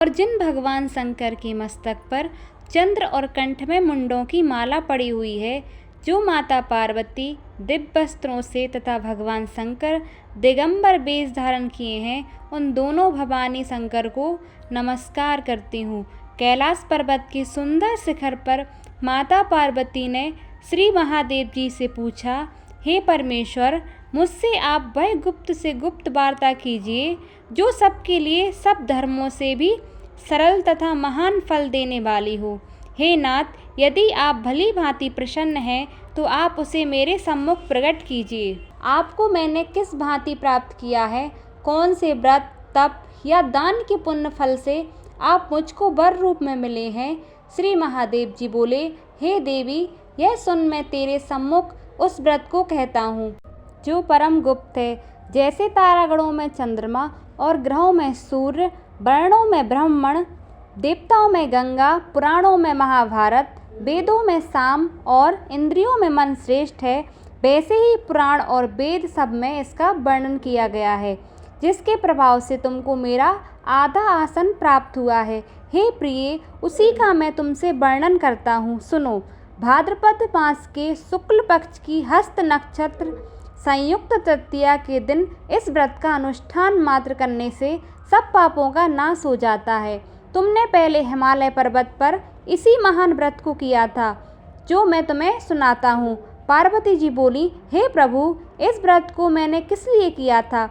और जिन भगवान शंकर के मस्तक पर चंद्र और कंठ में मुंडों की माला पड़ी हुई है, जो माता पार्वती दिव्य वस्त्रों से तथा भगवान शंकर दिगंबर वेश धारण किए हैं, उन दोनों भवानी शंकर को नमस्कार करती हूँ। कैलाश पर्वत के सुंदर शिखर पर माता पार्वती ने श्री महादेव जी से पूछा, हे परमेश्वर, मुझसे आप वह गुप्त से गुप्त वार्ता कीजिए जो सबके लिए सब धर्मों से भी सरल तथा महान फल देने वाली हो। हे नाथ, यदि आप भली भांति प्रसन्न हैं तो आप उसे मेरे सम्मुख प्रकट कीजिए। आपको मैंने किस भांति प्राप्त किया है, कौन से व्रत, तप या दान के पुण्य फल से आप मुझको वर रूप में मिले हैं। श्री महादेव जी बोले, हे देवी, यह सुन मैं तेरे सम्मुख उस व्रत को कहता हूँ जो परम गुप्त है। जैसे तारागणों में चंद्रमा और ग्रहों में सूर्य, वर्णों में ब्राह्मण, देवताओं में गंगा, पुराणों में महाभारत, वेदों में साम और इंद्रियों में मन श्रेष्ठ है, वैसे ही पुराण और वेद सब में इसका वर्णन किया गया है, जिसके प्रभाव से तुमको मेरा आधा आसन प्राप्त हुआ है। हे प्रिय, उसी का मैं तुमसे वर्णन करता हूँ, सुनो। भाद्रपद मास के शुक्ल पक्ष की हस्त नक्षत्र संयुक्त तृतीया के दिन इस व्रत का अनुष्ठान मात्र करने से सब पापों का नाश हो जाता है। तुमने पहले हिमालय पर्वत पर इसी महान व्रत को किया था, जो मैं तुम्हें सुनाता हूँ। पार्वती जी बोली, हे प्रभु, इस व्रत को मैंने किस लिए किया था,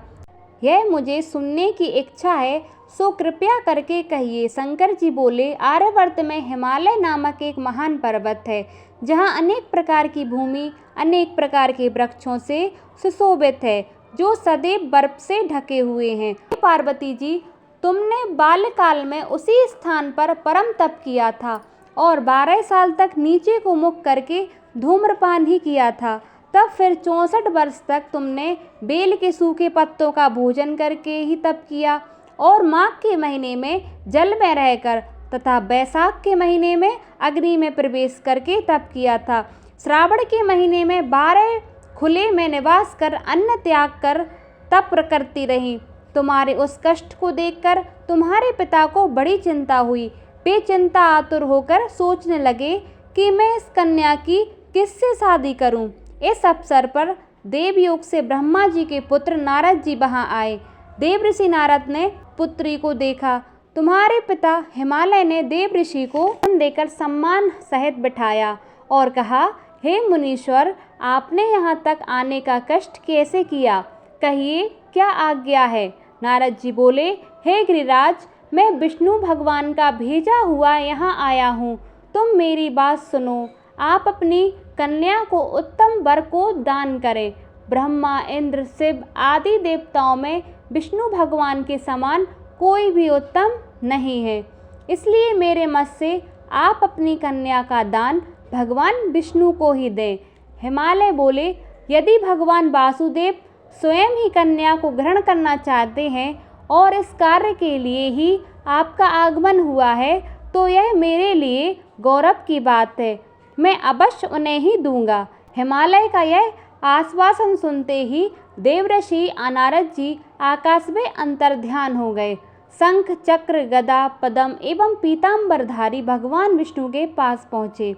यह मुझे सुनने की इच्छा है, सो कृपया करके कहिए। शंकर जी बोले, आर्यावर्त में हिमालय नामक एक महान पर्वत है, जहाँ अनेक प्रकार की भूमि अनेक प्रकार के वृक्षों से सुशोभित है, जो सदैव बर्फ से ढके हुए हैं। पार्वती जी, तुमने बाल्यकाल में उसी स्थान पर परम तप किया था और 12 साल तक नीचे को मुख करके धूम्रपान ही किया था। तब फिर 64 वर्ष तक तुमने बेल के सूखे पत्तों का भोजन करके ही तप किया और माघ के महीने में जल में रहकर तथा बैसाख के महीने में अग्नि में प्रवेश करके तप किया था। श्रावण के महीने में 12 खुले में निवास कर अन्न त्याग कर तप करती रही। तुम्हारे उस कष्ट को देखकर तुम्हारे पिता को बड़ी चिंता हुई। वे चिंता आतुर होकर सोचने लगे कि मैं इस कन्या की किससे शादी करूं। इस अवसर पर देवयोग से ब्रह्मा जी के पुत्र नारद जी वहां आए। देव ऋषि नारद ने पुत्री को देखा। तुम्हारे पिता हिमालय ने देव ऋषि को देकर सम्मान सहित बिठाया और कहा, हे मुनीश्वर, आपने यहाँ तक आने का कष्ट कैसे किया, कहिए क्या आज्ञा है। नारद जी बोले, हे गिरिराज, मैं विष्णु भगवान का भेजा हुआ यहाँ आया हूँ। तुम मेरी बात सुनो। आप अपनी कन्या को उत्तम वर को दान करें। ब्रह्मा, इंद्र, शिव आदि देवताओं में विष्णु भगवान के समान कोई भी उत्तम नहीं है, इसलिए मेरे मत से आप अपनी कन्या का दान भगवान विष्णु को ही दें। हिमालय बोले, यदि भगवान वासुदेव स्वयं ही कन्या को ग्रहण करना चाहते हैं और इस कार्य के लिए ही आपका आगमन हुआ है, तो यह मेरे लिए गौरव की बात है। मैं अवश्य उन्हें ही दूंगा। हिमालय का यह आश्वासन सुनते ही देवऋषि नारद जी आकाश में अंतर्ध्यान हो गए। शंख, चक्र, गदा, पद्म एवं पीताम्बरधारी भगवान विष्णु के पास पहुँचे।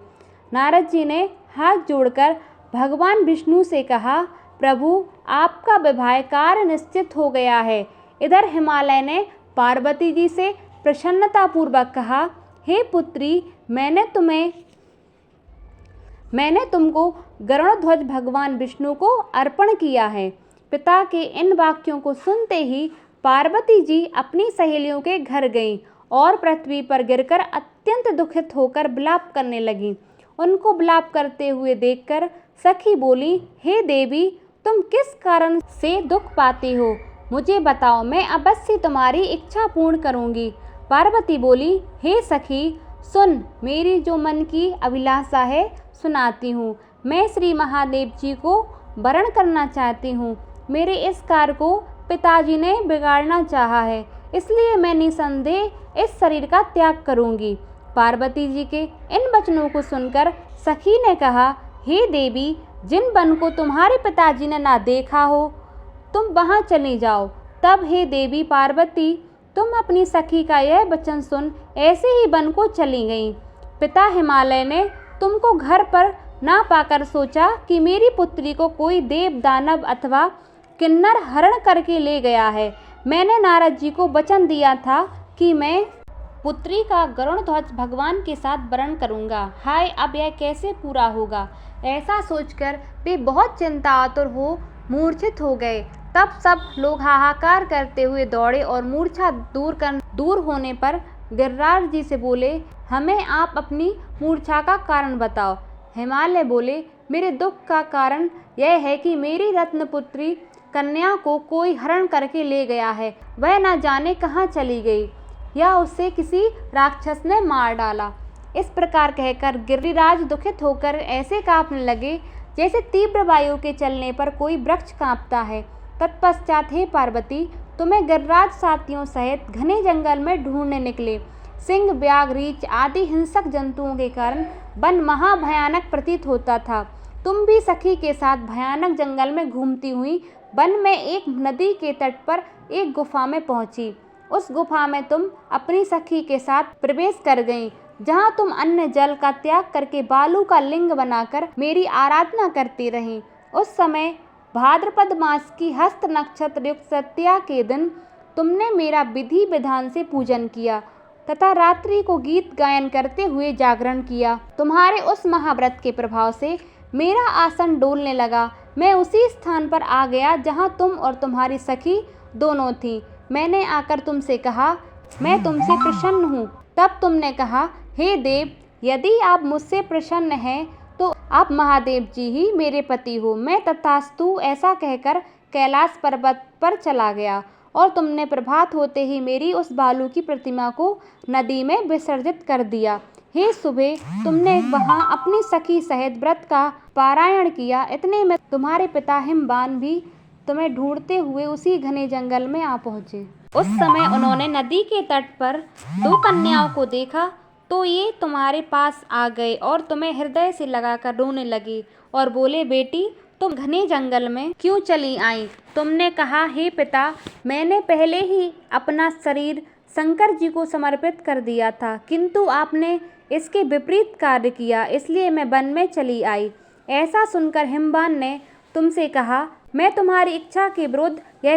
नारद जी ने हाथ जोड़कर भगवान विष्णु से कहा, प्रभु, आपका विवाह कार्य निश्चित हो गया है। इधर हिमालय ने पार्वती जी से प्रसन्नतापूर्वक कहा, हे पुत्री, मैंने तुमको गरुड़ध्वज भगवान विष्णु को अर्पण किया है। पिता के इन वाक्यों को सुनते ही पार्वती जी अपनी सहेलियों के घर गईं और पृथ्वी पर गिरकर अत्यंत दुखित होकर विलाप करने लगीं। उनको विलाप करते हुए देखकर सखी बोली, हे देवी, तुम किस कारण से दुख पाती हो, मुझे बताओ, मैं अवश्य तुम्हारी इच्छा पूर्ण करूंगी। पार्वती बोली, हे सखी, सुन, मेरी जो मन की अभिलाषा है सुनाती हूँ। मैं श्री महादेव जी को वरण करना चाहती हूँ। मेरे इस कार्य को पिताजी ने बिगाड़ना चाहा है, इसलिए मैं निसंदेह इस शरीर का त्याग करूँगी। पार्वती जी के इन वचनों को सुनकर सखी ने कहा, हे देवी, जिन वन को तुम्हारे पिताजी ने ना देखा हो, तुम वहाँ चली जाओ। तब हे देवी पार्वती, तुम अपनी सखी का यह वचन सुन ऐसे ही वन को चली गईं। पिता हिमालय ने तुमको घर पर ना पाकर सोचा कि मेरी पुत्री को कोई देव दानव अथवा किन्नर हरण करके ले गया है। मैंने नारद जी को वचन दिया था कि मैं पुत्री का गरुड़ ध्वज भगवान के साथ वरण करूंगा। हाय, अब यह कैसे पूरा होगा। ऐसा सोचकर वे बहुत चिंतातुर हो मूर्छित हो गए। तब सब लोग हाहाकार करते हुए दौड़े और मूर्छा दूर होने पर गिरिराज जी से बोले, हमें आप अपनी मूर्छा का कारण बताओ। हिमालय बोले, मेरे दुख का कारण यह है कि मेरी रत्नपुत्री कन्या को कोई हरण करके ले गया है। वह न जाने कहाँ चली गई या उसे किसी राक्षस ने मार डाला। इस प्रकार कहकर गिरिराज दुखित होकर ऐसे कांपने लगे जैसे तीव्र वायु के चलने पर कोई वृक्ष कांपता है। तत्पश्चात हे पार्वती, तुम्हें गिरिराज साथियों सहित घने जंगल में ढूंढने निकले। सिंह, व्याघ्र, रीछ आदि हिंसक जंतुओं के कारण वन महाभयानक प्रतीत होता था। तुम भी सखी के साथ भयानक जंगल में घूमती हुई वन में एक नदी के तट पर एक गुफा में पहुंची। उस गुफा में तुम अपनी सखी के साथ प्रवेश कर गईं, जहां तुम अन्न जल का त्याग करके बालू का लिंग बनाकर मेरी आराधना करती रहीं। उस समय भाद्रपद मास की हस्त नक्षत्र युक्त तृतीया के दिन तुमने मेरा विधि विधान से पूजन किया तथा रात्रि को गीत गायन करते हुए जागरण किया। तुम्हारे उस महाव्रत के प्रभाव से मेरा आसन डोलने लगा। मैं उसी स्थान पर आ गया जहां तुम और तुम्हारी सखी दोनों थीं। मैंने आकर तुमसे कहा, मैं तुमसे प्रसन्न हूँ। तब तुमने कहा, हे देव, यदि आप मुझसे प्रसन्न हैं तो आप महादेव जी ही मेरे पति हो। मैं तथास्तु ऐसा कहकर कैलाश पर्वत पर चला गया और तुमने प्रभात होते ही मेरी उस बालू की प्रतिमा को नदी में विसर्जित कर दिया। हे सुबह, तुमने वहां अपनी सखी सहित व्रत का पारायण किया। इतने में तुम्हारे पिता हिमवान भी तुम्हें ढूंढते हुए उसी घने जंगल में आ पहुँचे। उस समय उन्होंने नदी के तट पर दो कन्याओं को देखा तो ये तुम्हारे पास आ गए और तुम्हें हृदय से लगाकर रोने लगे और बोले, बेटी, तुम घने जंगल में क्यों चली आई। तुमने कहा, हे पिता, मैंने पहले ही अपना शरीर शंकर जी को समर्पित कर दिया था, किंतु आपने इसके विपरीत कार्य किया, इसलिए मैं वन में चली आई। ऐसा सुनकर हिमवान ने तुमसे कहा, मैं तुम्हारी इच्छा के विरुद्ध यह